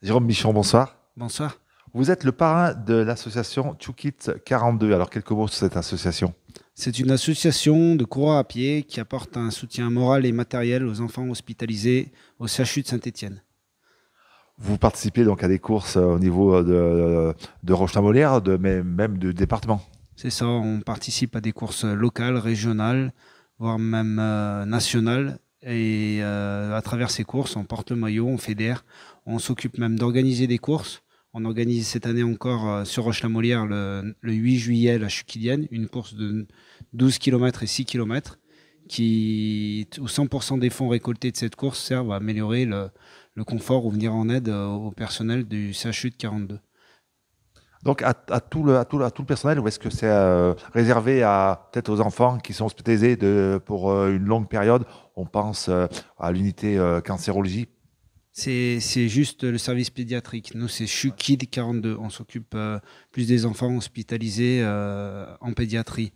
Jérôme Michon, bonsoir. Bonsoir. Vous êtes le parrain de l'association Chukit 42. Alors, quelques mots sur cette association. C'est une association de coureurs à pied qui apporte un soutien moral et matériel aux enfants hospitalisés au CHU de Saint-Étienne. Vous participez donc à des courses au niveau de Roche-la-Molière, mais même du département. C'est ça, on participe à des courses locales, régionales, voire même nationales. Et à travers ces courses, on porte le maillot, on fédère, on s'occupe même d'organiser des courses. On organise cette année encore sur Roche-la-Molière le 8 juillet la Chukilienne, une course de 12 km et 6 km où 100% des fonds récoltés de cette course servent à améliorer le confort ou venir en aide au personnel du CHU de 42. Donc, à tout le personnel, ou est-ce que c'est réservé à peut-être aux enfants qui sont hospitalisés pour une longue période? On pense à l'unité cancérologie. C'est juste le service pédiatrique. Nous, c'est CHUKID 42. On s'occupe plus des enfants hospitalisés en pédiatrie.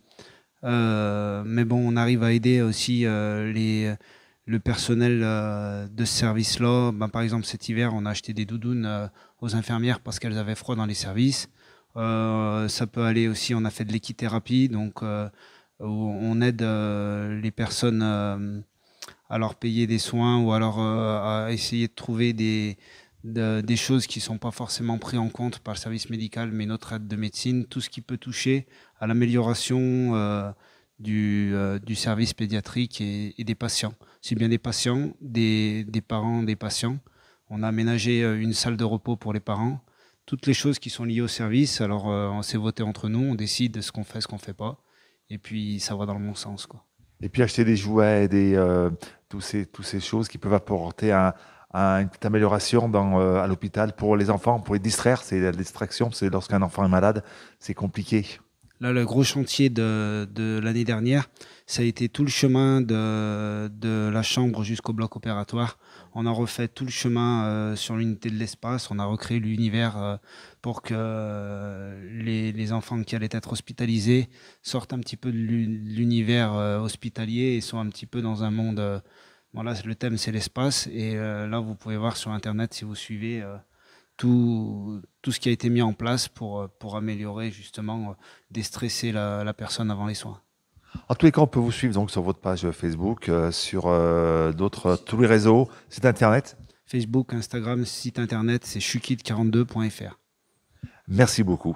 Mais bon, on arrive à aider aussi le personnel de ce service-là. Ben, par exemple, cet hiver, on a acheté des doudounes aux infirmières parce qu'elles avaient froid dans les services. Ça peut aller aussi, on a fait de l'équithérapie, donc où on aide les personnes à leur payer des soins ou alors à essayer de trouver des choses qui ne sont pas forcément prises en compte par le service médical, mais notre aide de médecine, tout ce qui peut toucher à l'amélioration du service pédiatrique et des patients. C'est bien des patients, des parents, des patients. On a aménagé une salle de repos pour les parents. Toutes les choses qui sont liées au service, alors on s'est voté entre nous, on décide ce qu'on fait, ce qu'on ne fait pas. Et puis ça va dans le bon sens, quoi. Et puis acheter des jouets, toutes ces choses qui peuvent apporter une petite amélioration à l'hôpital pour les enfants, pour les distraire. C'est la distraction, c'est lorsqu'un enfant est malade, c'est compliqué. Là, le gros chantier de l'année dernière, ça a été tout le chemin de la chambre jusqu'au bloc opératoire. On a refait tout le chemin sur l'unité de l'espace. On a recréé l'univers pour que les enfants qui allaient être hospitalisés sortent un petit peu de l'univers hospitalier et soient un petit peu dans un monde. Voilà, le thème, c'est l'espace. Et là, vous pouvez voir sur Internet, si vous suivez, tout ce qui a été mis en place pour améliorer justement, déstresser la personne avant les soins. En tous les cas, on peut vous suivre donc sur votre page Facebook, sur tous les réseaux, site internet. Facebook, Instagram, site internet, c'est chukid42.fr. Merci beaucoup.